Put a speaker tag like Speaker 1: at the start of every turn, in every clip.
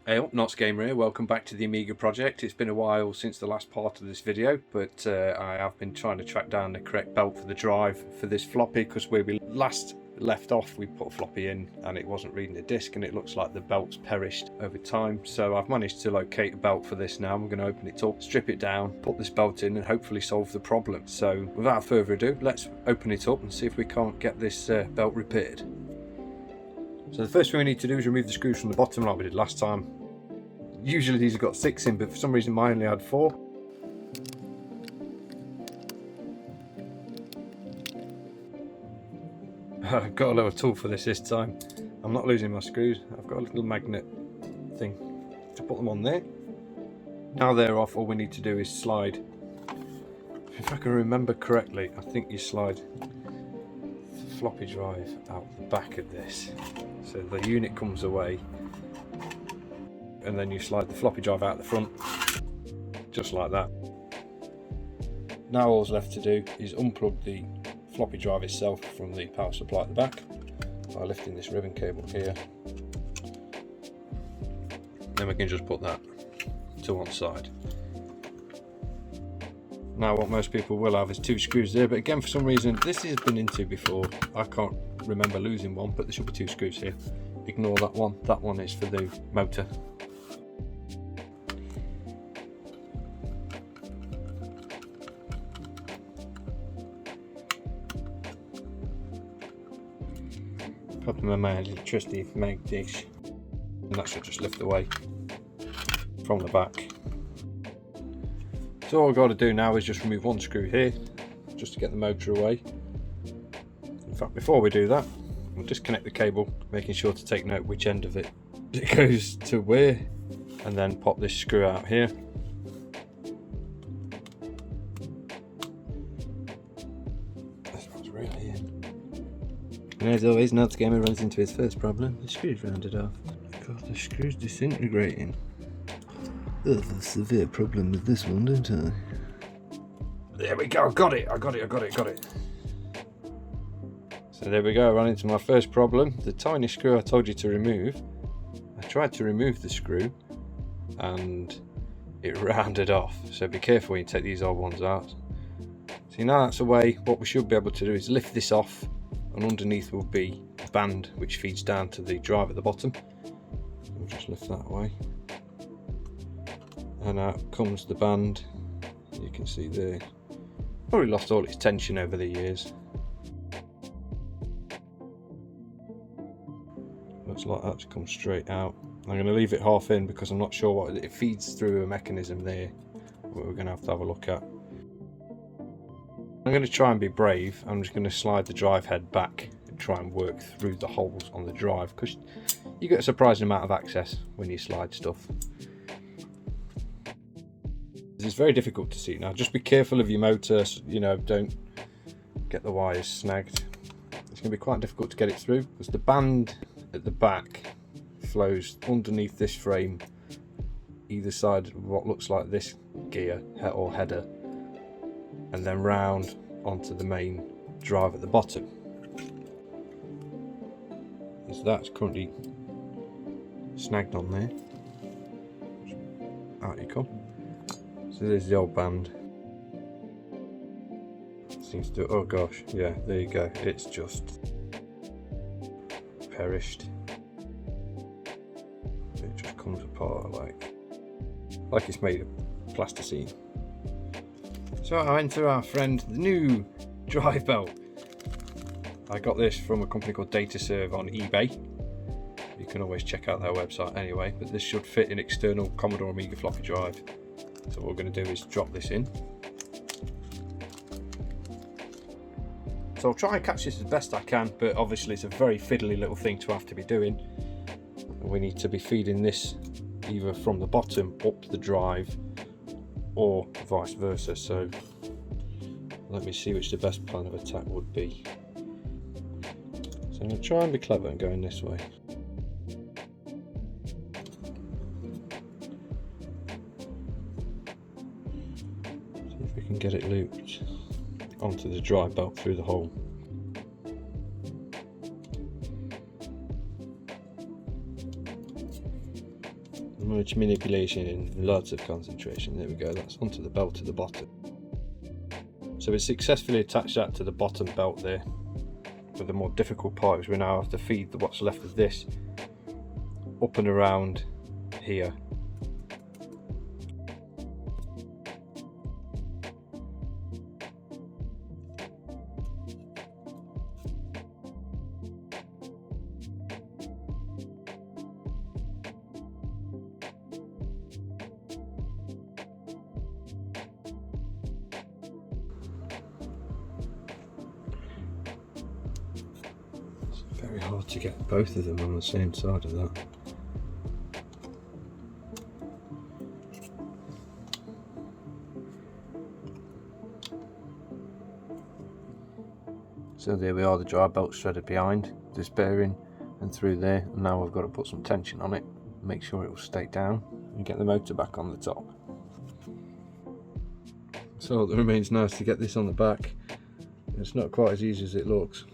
Speaker 1: Hey up, Knots Gamer here. Welcome back to the Amiga project. It's been a while since the last part of this video, but I have been trying to track down the correct belt for the drive for this floppy, because where we last left off we put a floppy in and it wasn't reading the disk, and it looks like the belt's perished over time. So I've managed to locate a belt for this now. We're going to open it up, strip it down, put this belt in and hopefully solve the problem. So without further ado, let's open it up and see if we can't get this belt repaired. So the first thing we need to do is remove the screws from the bottom like we did last time. Usually these have got 6 in, but for some reason mine only had 4. I've got a little tool for this time. I'm not losing my screws. I've got a little magnet thing to put them on there. Now they're off, all we need to do is slide. If I can remember correctly, I think you slide the floppy drive out the back of this. So the unit comes away, and then you slide the floppy drive out the front, just like that. Now all's left to do is unplug the floppy drive itself from the power supply at the back by lifting this ribbon cable here. Then we can just put that to one side. Now what most people will have is 2 screws there, but again for some reason this has been into before. I can't remember losing one, but there should be 2 screws here. Ignore that one. That one is for the motor. Problem with my electricity mag dish, and that should just lift away from the back. So all I've got to do now is just remove 1 screw here, just to get the motor away. In fact, before we do that, we'll disconnect the cable, making sure to take note which end of it goes to where, and then pop this screw out here. This one's really in. And as always, Knots Gamer runs into his first problem. The screw's rounded off. God, the screw's disintegrating. Oh, there's a severe problem with this one, don't I? There we go, got it. So there we go, I ran into my first problem. The tiny screw I told you to remove. I tried to remove the screw and it rounded off. So be careful when you take these old ones out. See, now that's away, what we should be able to do is lift this off, and underneath will be a band which feeds down to the drive at the bottom. We'll just lift that away. And out comes the band. You can see there. Probably lost all its tension over the years. Looks like that's come straight out. I'm going to leave it half in because I'm not sure what it feeds through a mechanism there. What we're going to have a look at. I'm going to try and be brave. I'm just going to slide the drive head back and try and work through the holes on the drive, because you get a surprising amount of access when you slide stuff. It's very difficult to see. Now just be careful of your motor, you know, don't get the wires snagged. It's going to be quite difficult to get it through because the band at the back flows underneath this frame, either side of what looks like this gear or header, and then round onto the main drive at the bottom. So that's currently snagged on there. Out you come. So there's the old band. Seems to, oh gosh, yeah, there you go. It's just perished. It just comes apart like it's made of plasticine. So I went to our friend, the new drive belt. I got this from a company called DataServe on eBay. You can always check out their website anyway, but this should fit an external Commodore Amiga floppy drive. So what we're going to do is drop this in. So I'll try and catch this as best I can, but obviously it's a very fiddly little thing to have to be doing. We need to be feeding this either from the bottom up the drive or vice versa. So let me see which the best plan of attack would be. So I'm going to try and be clever and going this way. Can get it looped onto the drive belt through the hole. Much manipulation and lots of concentration. There we go, that's onto the belt at the bottom. So we successfully attached that to the bottom belt there. But the more difficult part is we now have to feed what's left of this up and around here. Very hard to get both of them on the same side of that. So there we are, the drive belt threaded behind this bearing and through there, and now I've got to put some tension on it, make sure it will stay down and get the motor back on the top. So it remains now to get this on the back. It's not quite as easy as it looks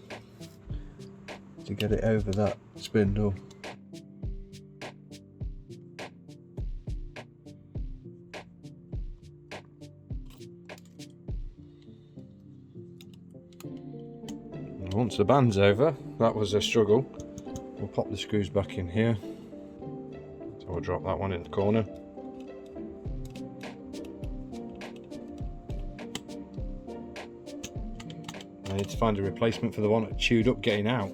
Speaker 1: to get it over that spindle. And once the band's over, that was a struggle. We'll pop the screws back in here. So I'll drop that one in the corner. I need to find a replacement for the one that chewed up getting out.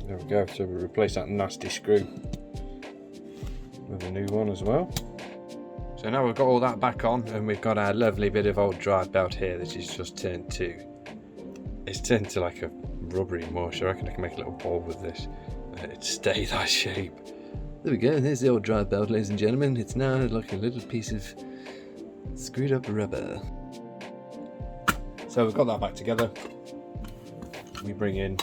Speaker 1: There we go, so we replace that nasty screw with a new one as well. So now we've got all that back on, and we've got our lovely bit of old drive belt here that is just turned to, it's turned to like a rubbery mush. I reckon I can make a little ball with this and it'd stay that shape. There we go, there's the old drive belt, ladies and gentlemen. It's now like a little piece of screwed up rubber. So we've got that back together. We bring in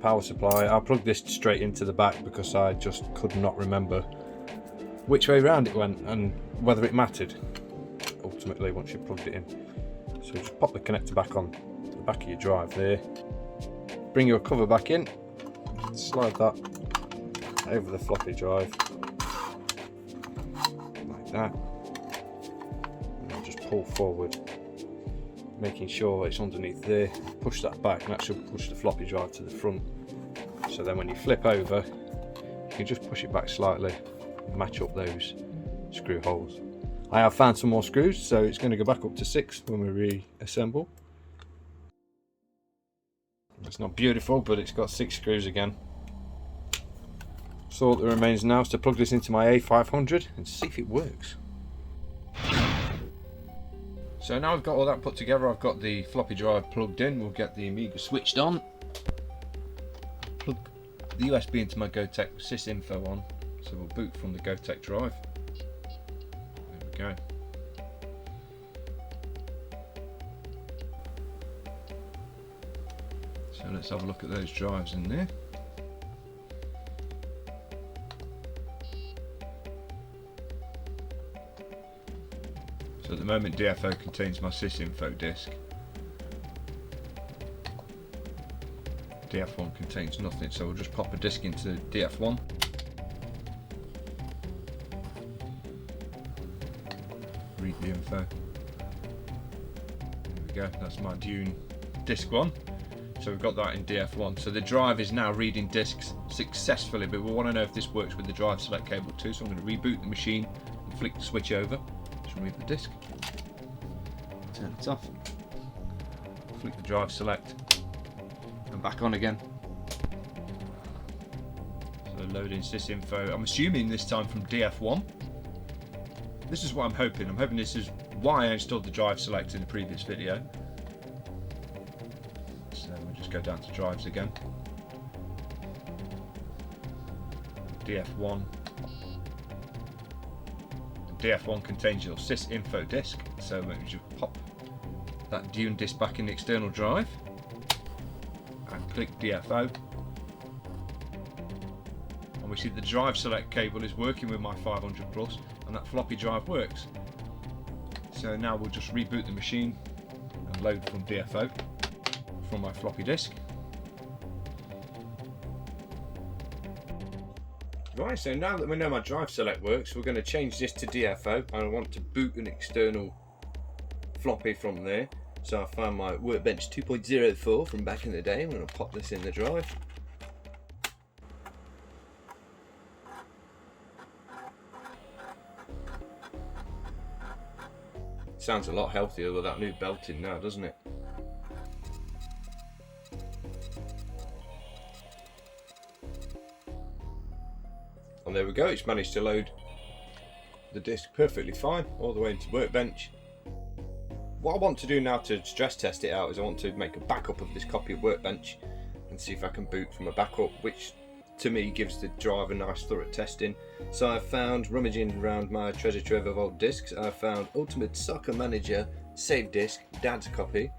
Speaker 1: power supply. I'll plug this straight into the back because I just could not remember which way round it went and whether it mattered ultimately once you plugged it in. So just pop the connector back on the back of your drive there. Bring your cover back in, slide that over the floppy drive like that, and then just pull forward, making sure it's underneath there. Push that back and that should push the floppy drive to the front, so then when you flip over you can just push it back slightly and match up those screw holes. I have found some more screws, so it's going to go back up to 6 when we reassemble. It's not beautiful, but it's got 6 screws again. So all that remains now is to plug this into my A500 and see if it works. So now I've got all that put together, I've got the floppy drive plugged in. We'll get the Amiga switched on. Plug the USB into my Roctec sysinfo on, so we'll boot from the Roctec drive. There we go. So let's have a look at those drives in there. So at the moment DFO contains my sysinfo disk. DF1 contains nothing, so we'll just pop a disk into DF1. Read the info. There we go, that's my Dune disk 1. So we've got that in DF1. So the drive is now reading disks successfully, but we want to know if this works with the drive select cable too. So I'm going to reboot the machine and flick the switch over. Remove the disc, turn it off, flick the drive select, and back on again. So loading sysinfo. I'm assuming this time from DF1. This is what I'm hoping. I'm hoping this is why I installed the drive select in the previous video. So we'll just go down to drives again. DF1. DF1 contains your sysinfo disk, so we just pop that Dune disk back in the external drive and click DFO, and we see the drive select cable is working with my 500 plus and that floppy drive works. So now we'll just reboot the machine and load from DFO from my floppy disk. Right, so now that we know my drive select works, we're going to change this to DFO, and I want to boot an external floppy from there. So I found my Workbench 2.04 from back in the day. I'm going to pop this in the drive. Sounds a lot healthier with that new belt in now, doesn't it? And there we go, it's managed to load the disk perfectly fine all the way into Workbench. What I want to do now to stress test it out is I want to make a backup of this copy of Workbench and see if I can boot from a backup, which to me gives the drive a nice thorough testing. So I've found, rummaging around my treasure trove of old disks, I've found Ultimate Soccer Manager Save Disk Dad's copy.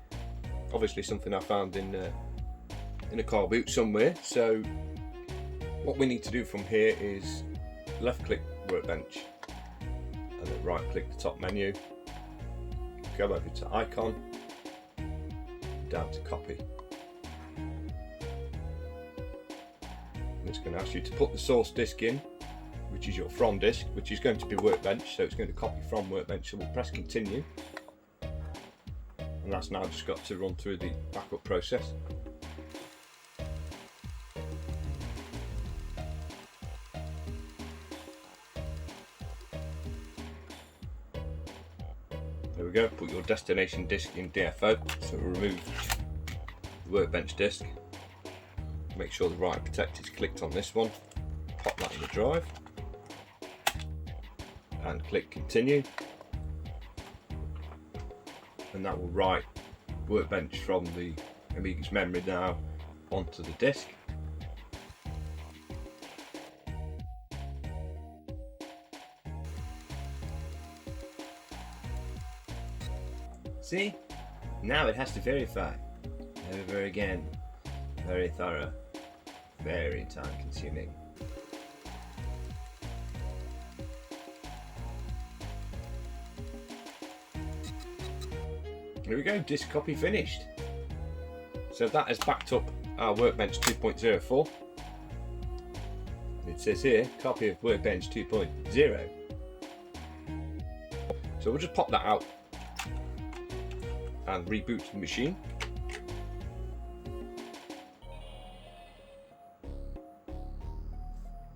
Speaker 1: Obviously something I found in a car boot somewhere. So what we need to do from here is left click Workbench and then right click the top menu, go over to icon, down to copy. And it's going to ask you to put the source disk in, which is your from disk, which is going to be Workbench, so it's going to copy from Workbench. So we'll press continue, and that's now just got to run through the backup process. There we go, put your destination disk in DFO. So we'll remove the Workbench disk. Make sure the write protect is clicked on this one. Pop that in the drive. And click continue. And that will write Workbench from the Amiga's memory now onto the disk. See? Now it has to verify. Over again. Very thorough. Very time consuming. Here we go, disk copy finished. So that has backed up our Workbench 2.04. It says here, copy of Workbench 2.0. So we'll just pop that out and reboot the machine.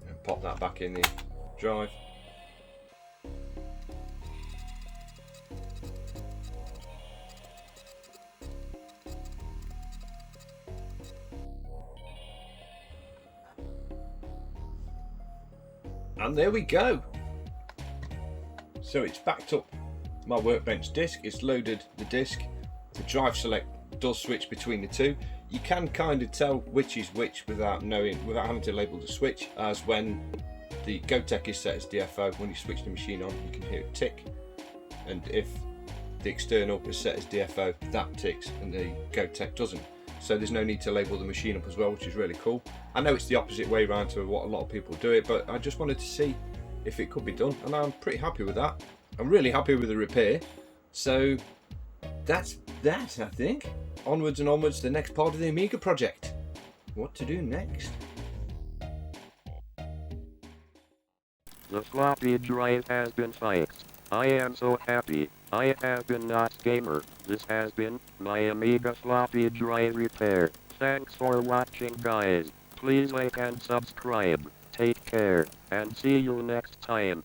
Speaker 1: And pop that back in the drive. And there we go. So it's backed up my Workbench disk, it's loaded the disk. The drive select does switch between the two. You can kind of tell which is which without having to label the switch, as when the Roctec is set as DFO, when you switch the machine on you can hear it tick, and if the external is set as DFO, that ticks and the Roctec doesn't. So there's no need to label the machine up as well, which is really cool. I know it's the opposite way around to what a lot of people do it, but I just wanted to see if it could be done, and I'm pretty happy with that. I'm really happy with the repair. So that's that, I think. Onwards and onwards to the next part of the Amiga project. What to do next?
Speaker 2: The floppy drive has been fixed. I am so happy. I have been not gamer. This has been my Amiga floppy drive repair. Thanks for watching, guys. Please like and subscribe. Take care, and see you next time.